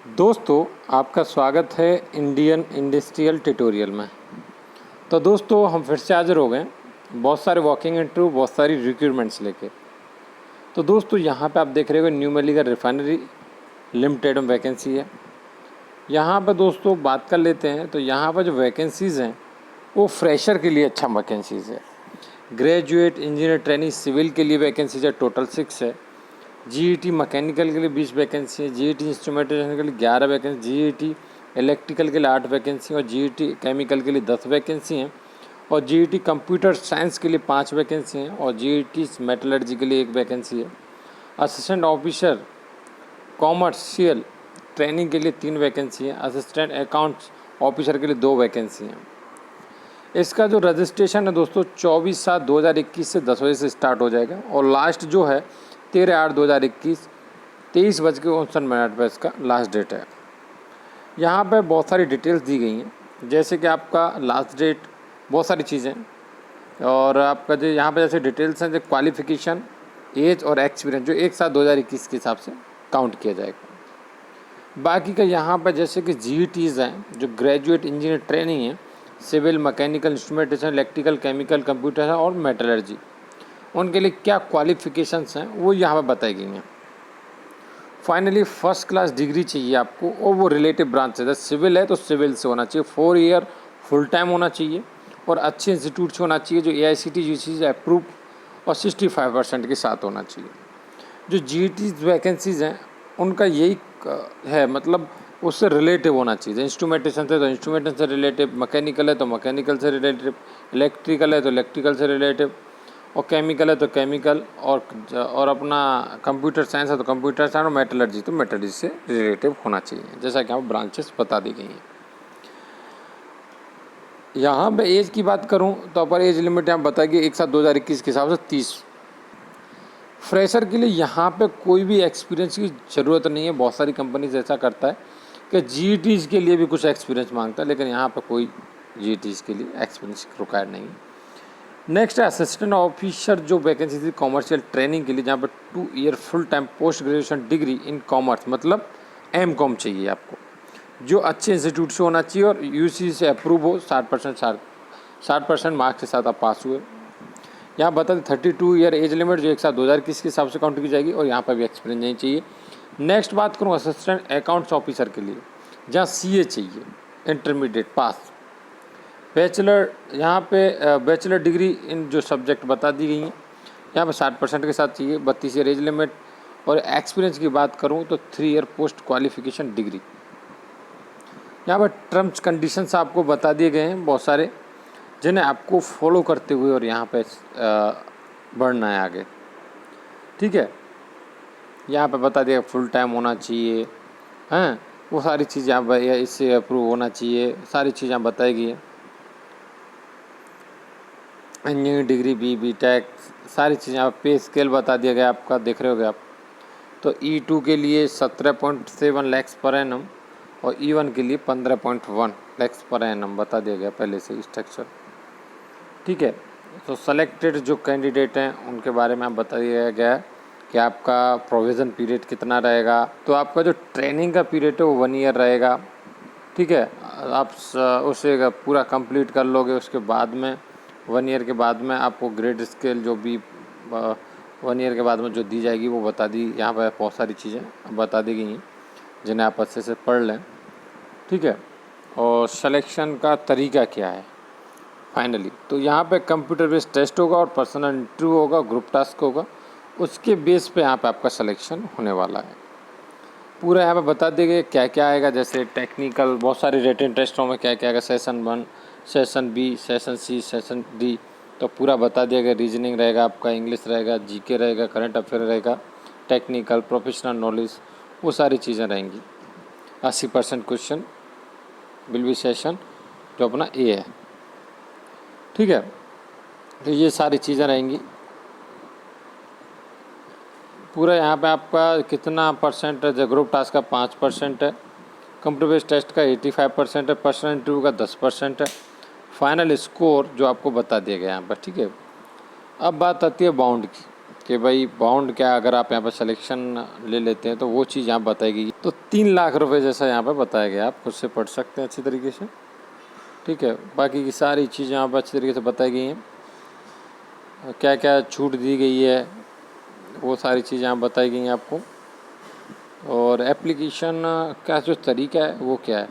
दोस्तों, आपका स्वागत है इंडियन इंडस्ट्रियल ट्यूटोरियल में। तो दोस्तों, हम फिर से हाजिर हो गए बहुत सारे वॉकिंग इंटरव्यू, बहुत सारी रिक्रूटमेंट्स लेके। तो दोस्तों, यहाँ पे आप देख रहे हो न्यू मेलिगर रिफाइनरी लिमिटेड में वैकेंसी है। यहाँ पर दोस्तों बात कर लेते हैं। तो यहाँ पर जो वैकेंसीज़ हैं वो फ्रेशर के लिए अच्छा वैकेंसीज़ है। ग्रेजुएट इंजीनियर ट्रेनिंग सिविल के लिए वैकेंसीज है, टोटल 6 है। जीईटी मैकेनिकल के लिए 20 वैकेंसी है, जीईटी इंस्ट्रूमेंटेशन के लिए 11 वैकेंसी, जीईटी इलेक्ट्रिकल के लिए 8 वैकेंसी और जीईटी केमिकल के लिए 10 वैकेंसी हैं और जीईटी कंप्यूटर साइंस के लिए 5 वैकेंसी हैं और जीईटी मेटलर्जी के लिए 1 वैकेंसी है। असिस्टेंट ऑफिसर कॉमर्शियल ट्रेनिंग के लिए 3 वैकेंसी है। असिस्टेंट अकाउंट्स ऑफिसर के लिए 2 वैकेंसी हैं। इसका जो रजिस्ट्रेशन है दोस्तों 24/7/2021 से 10 बजे से स्टार्ट हो जाएगा और लास्ट जो है 13/8/2021 23:59 पर इसका लास्ट डेट है। यहाँ पे बहुत सारी डिटेल्स दी गई हैं, जैसे कि आपका लास्ट डेट, बहुत सारी चीज़ें और आपका जो यहाँ पे जैसे डिटेल्स हैं, जो क्वालिफ़िकेशन, एज और एक्सपीरियंस जो 1/7/2021 के हिसाब से काउंट किया जाएगा। बाकी का यहाँ पर जैसे कि जीईटीज़ हैं, जो ग्रेजुएट इंजीनियर ट्रेनिंग है, civil, mechanical, instrumentation, electrical, chemical, computer और मेटलर्जी, उनके लिए क्या क्वालिफ़िकेशंस हैं वो यहाँ पर बताई गई हैं। फाइनली फर्स्ट क्लास डिग्री चाहिए आपको और वो रिलेटिव ब्रांच से, जैसे सिविल है तो सिविल से होना चाहिए, 4 ईयर फुल टाइम होना चाहिए और अच्छे इंस्टीट्यूट से होना चाहिए जो AICTE यूजीसी अप्रूव और 65% के साथ होना चाहिए। जो जीईटी वैकेंसीज़ हैं उनका यही है, मतलब उससे रिलेटिव होना चाहिए। इंस्ट्रूमेंटेशन से तो इंस्ट्रूमेंटेशन से रिलेटिव, मैकेनिकल है तो मैकेनिकल से रिलेटिव, इलेक्ट्रिकल है तो इलेक्ट्रिकल से रिलेटिव और केमिकल है तो केमिकल और अपना कंप्यूटर साइंस है तो कंप्यूटर साइंस और मेटलर्जी तो मेटलर्जी से रिलेटिव होना चाहिए, जैसा कि यहाँ ब्रांचेस बता दी गई हैं। यहाँ पे एज की बात करूँ तो अपर एज लिमिट यहाँ बताएगी 1/7/2021 के हिसाब से 30। फ्रेशर के लिए यहाँ पे कोई भी एक्सपीरियंस की ज़रूरत नहीं है। बहुत सारी कंपनीज ऐसा करता है कि जीईटीज़ के लिए भी कुछ एक्सपीरियंस मांगता है, लेकिन यहाँ पर कोई जीईटीज़ के लिए एक्सपीरियंस रिक्वायर्ड नहीं है। नेक्स्ट है असिस्टेंट ऑफिसर, जो वैकेंसी थी कॉमर्शियल ट्रेनिंग के लिए, जहाँ पर 2 year full time post graduation degree in commerce, मतलब MCOM चाहिए आपको, जो अच्छे इंस्टीट्यूट से होना चाहिए और यूसी से अप्रूव हो, 60% मार्क्स के साथ आप पास हुए। यहाँ बता दें 32 ईयर एज लिमिट जो 1/7/2021 के हिसाब से काउंट की जाएगी और यहाँ पर भी एक्सपीरियंस नहीं चाहिए। नेक्स्ट बात करूँ असिस्टेंट अकाउंट्स ऑफिसर के लिए, जहाँ CA चाहिए, इंटरमीडिएट पास, बैचलर, यहाँ पे बैचलर डिग्री इन जो सब्जेक्ट बता दी गई हैं, यहाँ पे 60% के साथ चाहिए, 32 ईयर एज लिमिट। और एक्सपीरियंस की बात करूँ तो 3 ईयर पोस्ट क्वालिफिकेशन डिग्री। यहाँ पर टर्म्स कंडीशंस आपको बता दिए गए हैं बहुत सारे, जिन्हें आपको फॉलो करते हुए और यहाँ पे बढ़ना है आगे। ठीक है, यहाँ पे बता दिया फुल टाइम होना चाहिए, हैं वो सारी चीज़ यहाँ पर, इससे अप्रूव होना चाहिए, सारी चीज़ यहाँ बताई गई है। इंजीनियरिंग डिग्री, BTech, सारी चीज़ें यहाँ पे स्केल बता दिया गया आपका, देख रहे होगे आप। तो E2 के लिए 17.7 लाख पर एनम और E1 के लिए 15.1 लाख पर एनम बता दिया गया पहले से स्ट्रक्चर। ठीक है, तो सेलेक्टेड जो कैंडिडेट हैं उनके बारे में आप बता दिया गया है कि आपका प्रोविज़न पीरियड कितना रहेगा। तो आपका जो ट्रेनिंग का पीरियड है वो 1 ईयर रहेगा। ठीक है, आप उसे पूरा कंप्लीट कर लोगे, उसके बाद में 1 ईयर के बाद में आपको ग्रेड स्केल जो भी 1 ईयर के बाद में जो दी जाएगी वो बता दी, यहाँ पर बहुत सारी चीज़ें बता दी गई हैं जिन्हें आप अच्छे से पढ़ लें। ठीक है, और सिलेक्शन का तरीका क्या है फाइनली, तो यहाँ पे कंप्यूटर बेस्ड टेस्ट होगा और पर्सनल इंटरव्यू होगा, ग्रुप टास्क होगा, उसके बेस पे यहाँ पे आपका सिलेक्शन होने वाला है। पूरा यहाँ पे बता दिए गए क्या क्या आएगा, जैसे टेक्निकल, बहुत सारे रिटन टेस्टों में क्या क्या आएगा, session 1, session B, session C, session D, तो पूरा बता दिया गया। रीजनिंग रहेगा आपका, इंग्लिश रहेगा, GK रहेगा, करंट अफेयर रहेगा, टेक्निकल, प्रोफेशनल नॉलेज, वो सारी चीज़ें रहेंगी। 80% क्वेश्चन विल बी सेशन जो अपना A है। ठीक है, तो ये सारी चीज़ें रहेंगी। पूरा यहाँ पे आपका कितना परसेंट है, ग्रुप टास्क का 5% है, कंप्यूटर बेस्ड टेस्ट का 85% है, पर्सनल इंटरव्यू का 10% है, फाइनल स्कोर जो आपको बता दिया गया यहाँ पर। ठीक है, अब बात आती है बाउंड की। कि भाई बॉन्ड क्या, अगर आप यहाँ पर सिलेक्शन ले लेते हैं तो वो चीज़ यहाँ बताई गई। तो 3 लाख रुपए जैसा यहाँ पर बताया गया, आप खुद से पढ़ सकते हैं अच्छी तरीके से, ठीक है। बाकी की सारी चीज़ें यहाँ पर अच्छी तरीके से बताई गई हैं, क्या क्या छूट दी गई है वो सारी चीज़ें यहाँ बताई गई हैं आपको। और एप्लीकेशन का जो तरीका है वो क्या है,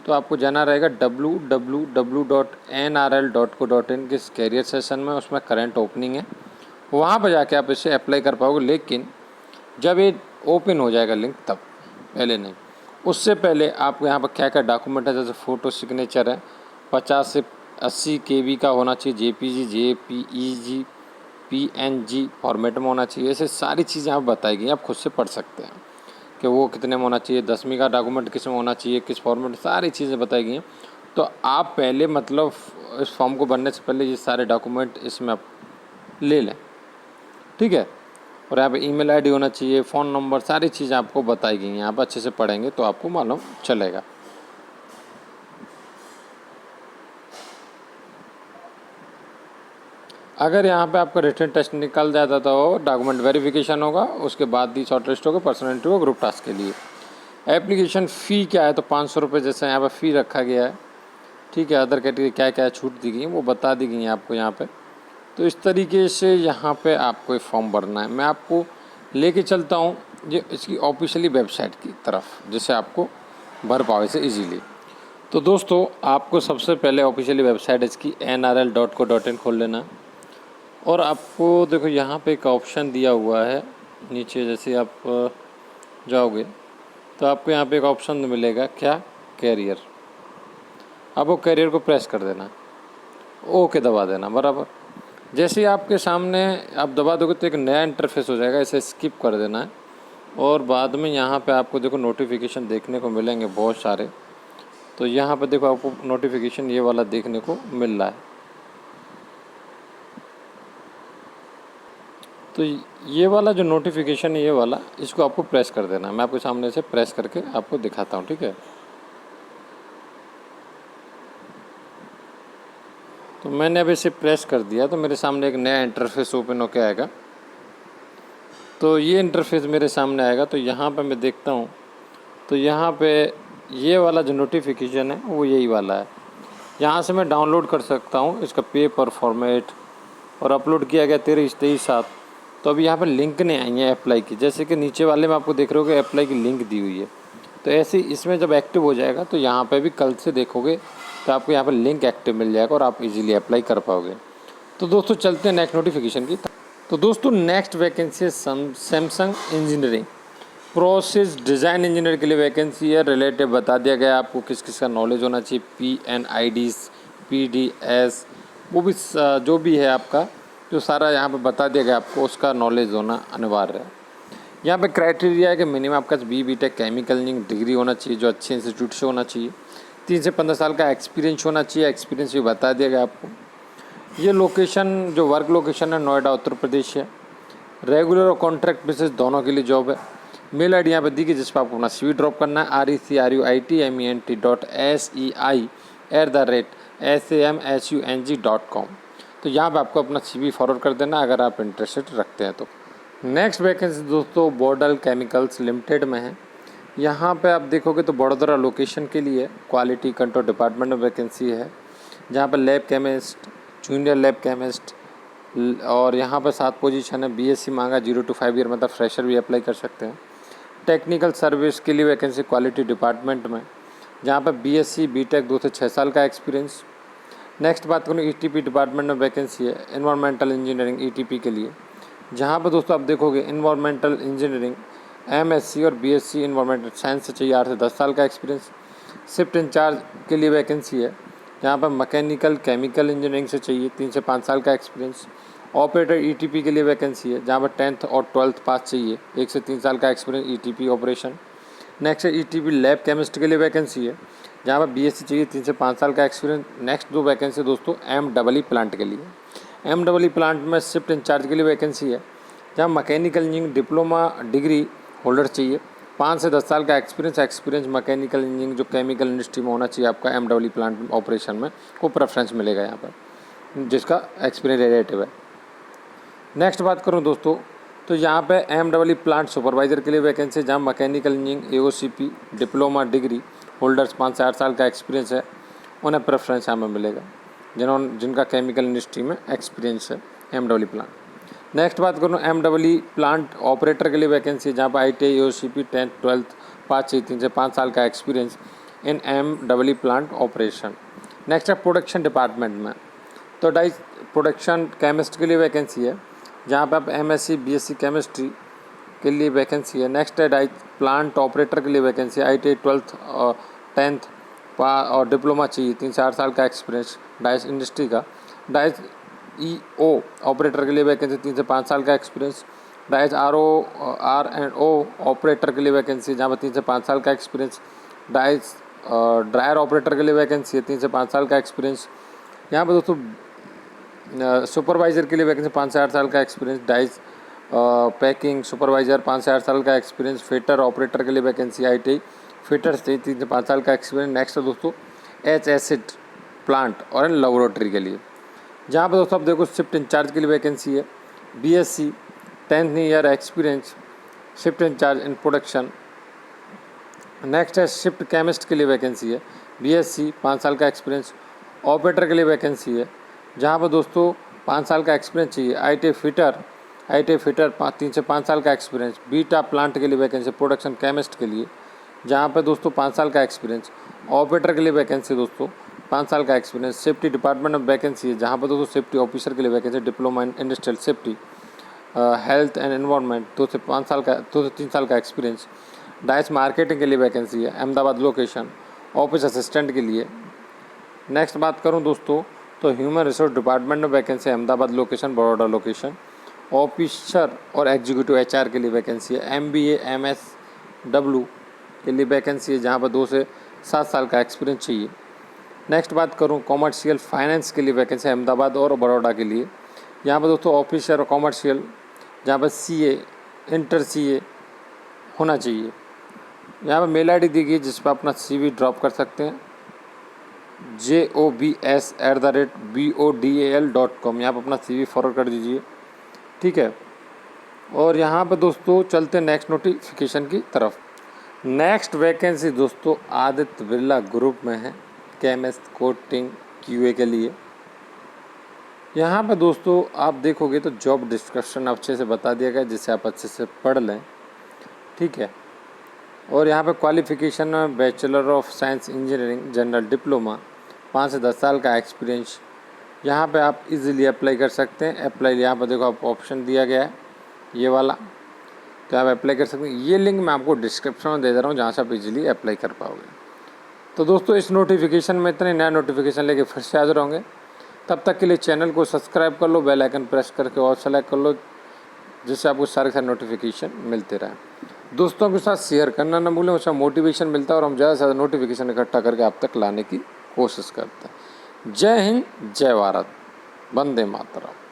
तो आपको जाना रहेगा www.nrl.co.in के कैरियर सेशन में, उसमें करंट ओपनिंग है, वहाँ पर जाके आप इसे अप्लाई कर पाओगे। लेकिन जब ये ओपन हो जाएगा लिंक तब, पहले नहीं। उससे पहले आपको यहाँ पर क्या क्या डॉक्यूमेंट है, जैसे फ़ोटो सिग्नेचर है 50 से 80 KB का होना चाहिए, JPG JPEG PNG फॉर्मेट में होना चाहिए। ऐसे सारी चीज़ें आप बताएगी, आप खुद से पढ़ सकते हैं कि वो कितने में होना चाहिए, 10वीं का डॉक्यूमेंट किस में होना चाहिए, किस फॉर्मेट, सारी चीज़ें बताई गई हैं। तो आप पहले मतलब इस फॉर्म को भरने से पहले ये सारे डॉक्यूमेंट इसमें आप ले लें, ठीक है। और यहाँ पे ईमेल आईडी होना चाहिए, फ़ोन नंबर, सारी चीज़ें आपको बताई गई हैं। यहाँ पर अच्छे से पढ़ेंगे तो आपको मालूम चलेगा। अगर यहाँ पे आपका रिटन टेस्ट निकल जाता तो डॉक्यूमेंट वेरिफिकेशन होगा, उसके बाद ही शॉर्ट लिस्ट होगा पर्सनल इंटरव्यू ग्रुप टास्क के लिए। एप्लीकेशन फ़ी क्या है, तो 500 रुपये जैसे यहाँ पर फ़ी रखा गया है, ठीक है। अदर कैटेगरी क्या क्या छूट दी गई है वो बता दी गई है आपको यहाँ पे। तो इस तरीके से यहाँ पे आपको एक फॉर्म भरना है। मैं आपको लेके चलता हूँ ये इसकी ऑफिशियली वेबसाइट की तरफ, जिससे आपको भर पाओ इसे ईजीली। तो दोस्तों आपको सबसे पहले ऑफिशियली वेबसाइट इसकी nrl.co.in खोल लेना, और आपको देखो यहाँ पे एक ऑप्शन दिया हुआ है नीचे, जैसे आप जाओगे तो आपको यहाँ पे एक ऑप्शन मिलेगा, क्या, कैरियर। अब वो कैरियर को प्रेस कर देना, ओके दबा देना बराबर। जैसे ही आपके सामने आप दबा दोगे तो एक नया इंटरफेस हो जाएगा, इसे स्किप कर देना है। और बाद में यहाँ पे आपको देखो नोटिफिकेशन देखने को मिलेंगे बहुत सारे। तो यहाँ पे देखो आपको नोटिफिकेशन ये वाला देखने को मिल रहा है, तो ये वाला जो नोटिफिकेशन है ये वाला, इसको आपको प्रेस कर देना। मैं आपके सामने से प्रेस करके आपको दिखाता हूँ, ठीक है। तो मैंने अब इसे प्रेस कर दिया तो मेरे सामने एक नया इंटरफेस ओपन होकर आएगा। तो ये इंटरफेस मेरे सामने आएगा। तो यहाँ पे मैं देखता हूँ तो यहाँ पे ये वाला जो नोटिफिकेशन है वो यही वाला है। यहाँ से मैं डाउनलोड कर सकता हूँ इसका पेपर फॉर्मेट, और अपलोड किया गया 13/23/7। तो अभी यहाँ पर लिंक नहीं आई है अप्लाई की, जैसे कि नीचे वाले में आपको देख रहे हो कि अप्लाई की लिंक दी हुई है। तो ऐसे ही इसमें जब एक्टिव हो जाएगा तो यहाँ पे भी कल से देखोगे तो आपको यहाँ पर लिंक एक्टिव मिल जाएगा और आप इजीली अप्लाई कर पाओगे। तो दोस्तों चलते हैं नेक्स्ट नोटिफिकेशन की। तो दोस्तों नेक्स्ट वैकेंसी है Samsung engineering process design engineer के लिए वैकेंसी है। रिलेटिव बता दिया गया आपको किस किस का नॉलेज होना चाहिए, PNIDs PDS, वो भी जो भी है आपका जो सारा यहाँ पे बता दिया गया आपको, उसका नॉलेज होना अनिवार्य है। यहाँ पे क्राइटेरिया है कि मिनिमम आपका BTech केमिकल इंजीनियरिंग डिग्री होना चाहिए जो अच्छे इंस्टीट्यूट से होना चाहिए, 3 से 15 साल का एक्सपीरियंस होना चाहिए। एक्सपीरियंस भी बता दिया गया आपको। ये लोकेशन जो वर्क लोकेशन है नोएडा उत्तर प्रदेश है। रेगुलर और कॉन्ट्रैक्ट बेसिस दोनों के लिए जॉब है। मेल आईडी यहाँ पे दी गई जिस पर आपको अपना CV ड्रॉप करना है, recruitment@samsung.com। तो यहाँ पे आपको अपना CV फॉरवर्ड कर देना अगर आप इंटरेस्टेड रखते हैं तो। नेक्स्ट वैकेंसी दोस्तों बॉर्डल केमिकल्स लिमिटेड में है। यहाँ पे आप देखोगे तो बड़ोदरा लोकेशन के लिए क्वालिटी कंट्रोल डिपार्टमेंट में वैकेंसी है, जहाँ पर lab chemist, junior lab chemist, और यहाँ पर 7 पोजीशन है। BSc मांगा 0 to 5 ईयर, मतलब फ्रेशर भी अप्लाई कर सकते हैं। टेक्निकल सर्विस के लिए वैकेंसी क्वालिटी डिपार्टमेंट में, जहाँ पर BSc BTech 2 से 6 साल का एक्सपीरियंस। नेक्स्ट बात करूँ ETP डिपार्टमेंट में वैकेंसी है इन्वायरमेंटल इंजीनियरिंग ETP के लिए, जहाँ पर दोस्तों आप देखोगे इन्वायरमेंटल इंजीनियरिंग MSc और BSc इन्वायरमेंटल साइंस से चाहिए 8 से 10 साल का एक्सपीरियंस। शिफ्ट इंचार्ज के लिए वैकेंसी है, जहाँ पर मैकेनिकल केमिकल इंजीनियरिंग से चाहिए 3 से 5 साल का एक्सपीरियंस। ऑपरेटर ETP के लिए वैकेंसी है, जहाँ पर 10th और 12th पास चाहिए, 1 से 3 साल का एक्सपीरियंस ETP ऑपरेशन। नेक्स्ट है ETP लैब केमिस्ट के लिए वैकेंसी है, जहाँ पर BSc चाहिए 3 से 5 साल का एक्सपीरियंस। नेक्स्ट 2 वैकेंसी दोस्तों MEE प्लांट के लिए। MEE प्लांट में शिफ्ट इंचार्ज के लिए वैकेंसी है, जहाँ mechanical engineering diploma degree holder चाहिए, 5 से 10 साल का एक्सपीरियंस मैकेनिकल इंजीनियरिंग जो केमिकल इंडस्ट्री में होना चाहिए आपका MEE प्लांट ऑपरेशन में, को प्रेफरेंस मिलेगा यहाँ पर जिसका एक्सपीरियंस रिलेटिव है। नेक्स्ट बात करूँ दोस्तों तो यहाँ पे MEE प्लांट सुपरवाइज़र के लिए वैकेंसी, जहाँ mechanical engineering AOCP diploma degree holders 5 से 8 साल का एक्सपीरियंस है, उन्हें प्रेफरेंस यहाँ में मिलेगा, जिनका केमिकल इंडस्ट्री में एक्सपीरियंस है MEE प्लांट। नेक्स्ट बात करूँ MEE प्लांट ऑपरेटर के लिए वैकेंसी, जहाँ पर ITI AOCP 10th 12th पास चाहिए, 3 से 5 साल का experience in MEE plant operation. Next है प्रोडक्शन डिपार्टमेंट में, तो डाइस प्रोडक्शन केमिस्ट के लिए वैकेंसी है, जहाँ पे आप MSc BSc केमिस्ट्री के लिए वैकेंसी है। नेक्स्ट है डाइस प्लांट ऑपरेटर के लिए वैकेंसी, ITI 12th और 10th और डिप्लोमा चाहिए, 3 से 8 साल का एक्सपीरियंस डाइस इंडस्ट्री का। डाइस EO ऑपरेटर के लिए वैकेंसी, 3 से 5 साल का एक्सपीरियंस। डाइस R&O ऑपरेटर के लिए वैकेंसी, जहाँ पर 3 से 5 साल का एक्सपीरियंस। डाइस ड्रायर ऑपरेटर के लिए वैकेंसी है, 3 से 5 साल का एक्सपीरियंस। यहाँ पर दोस्तों सुपरवाइज़र के लिए वैकेंसी 5 से 8 साल का एक्सपीरियंस। डाइस पैकिंग सुपरवाइज़र 5 से 8 साल का एक्सपीरियंस। फिटर ऑपरेटर के लिए वैकेंसी ITI फिटर से 3 से 5 साल का एक्सपीरियंस। नेक्स्ट है दोस्तों HACCP प्लांट और लेबोरेटरी के लिए, जहाँ पर दोस्तों आप देखो शिफ्ट इंचार्ज के लिए वैकेंसी है, BSc 10th year experience shift in charge in production. Next है शिफ्ट केमिस्ट के लिए वैकेंसी है, BSc 5 साल का एक्सपीरियंस। ऑपरेटर के लिए वैकेंसी है, जहाँ पर दोस्तों 5 साल का एक्सपीरियंस चाहिए। ITI फिटर 3 से 5 साल का एक्सपीरियंस। बीटा प्लांट के लिए वैकेंसी प्रोडक्शन केमिस्ट के लिए, जहाँ पर दोस्तों 5 साल का एक्सपीरियंस। ऑपरेटर के लिए वैकेंसी दोस्तों 5 साल का एक्सपीरियंस। सेफ्टी डिपार्टमेंट में वैकेंसी है, जहाँ पर दोस्तों सेफ्टी ऑफिसर के लिए vacancy, diploma in industrial safety health and environment, 2 से 3 साल का एक्सपीरियंस। डाइस मार्केटिंग के लिए वैकेंसी है, अहमदाबाद लोकेशन, ऑफिस असिस्टेंट के लिए। नेक्स्ट बात करूं दोस्तों तो ह्यूमन रिसोर्स डिपार्टमेंट में वैकेंसी है, Ahmedabad location, Baroda location. Officer और एग्जीक्यूटिव HR के लिए वैकेंसी है। MBA MSW के लिए वैकेंसी है, जहाँ पर 2 से 7 साल का एक्सपीरियंस चाहिए। नेक्स्ट बात करूँ कॉमर्शियल फाइनेंस के लिए वैकेंसी है, अहमदाबाद और बड़ौदा के लिए। यहाँ पर दोस्तों ऑफिसर और कॉमर्शियल, जहाँ पर CA इंटर CA होना चाहिए। यहाँ पर मेल ID दी गई है, जिस पर अपना CV ड्रॉप कर सकते हैं, jobs@bodal.com। यहाँ पर अपना CV फॉरवर्ड कर दीजिए, ठीक है। और यहाँ पर दोस्तों चलते हैं नेक्स्ट नोटिफिकेशन की तरफ। नेक्स्ट वैकेंसी दोस्तों आदित्य बिरला ग्रुप में है, केमिस्ट कोटिंग QA के लिए। यहाँ पर दोस्तों आप देखोगे तो जॉब डिस्क्रिप्शन अच्छे से बता दिया गया, जिससे आप अच्छे से पढ़ लें, ठीक है। और यहाँ पे क्वालिफ़िकेशन में bachelor of science engineering general diploma, 5 से 10 साल का एक्सपीरियंस। यहाँ पे आप इजीली अप्लाई कर सकते हैं। अप्लाई यहाँ पर देखो आप ऑप्शन दिया गया है ये वाला, तो आप अप्लाई कर सकते हैं। ये लिंक मैं आपको डिस्क्रिप्शन में दे रहा हूँ, जहाँ से आप इजीली अप्लाई कर पाओगे। तो दोस्तों इस नोटिफिकेशन में इतने नया नोटिफिकेशन लेके फिर से हाजिर होंगे। तब तक के लिए चैनल को सब्सक्राइब कर लो, बेल आइकन प्रेस करके और सेलेक्ट कर लो, जिससे आपको सारे नोटिफिकेशन मिलते रहे। दोस्तों के साथ शेयर करना न भूलें, उससे मोटिवेशन मिलता है और हम ज़्यादा से ज़्यादा नोटिफिकेशन इकट्ठा करके आप तक लाने की कोशिश करते हैं। जय हिंद, जय भारत, वंदे मातरम।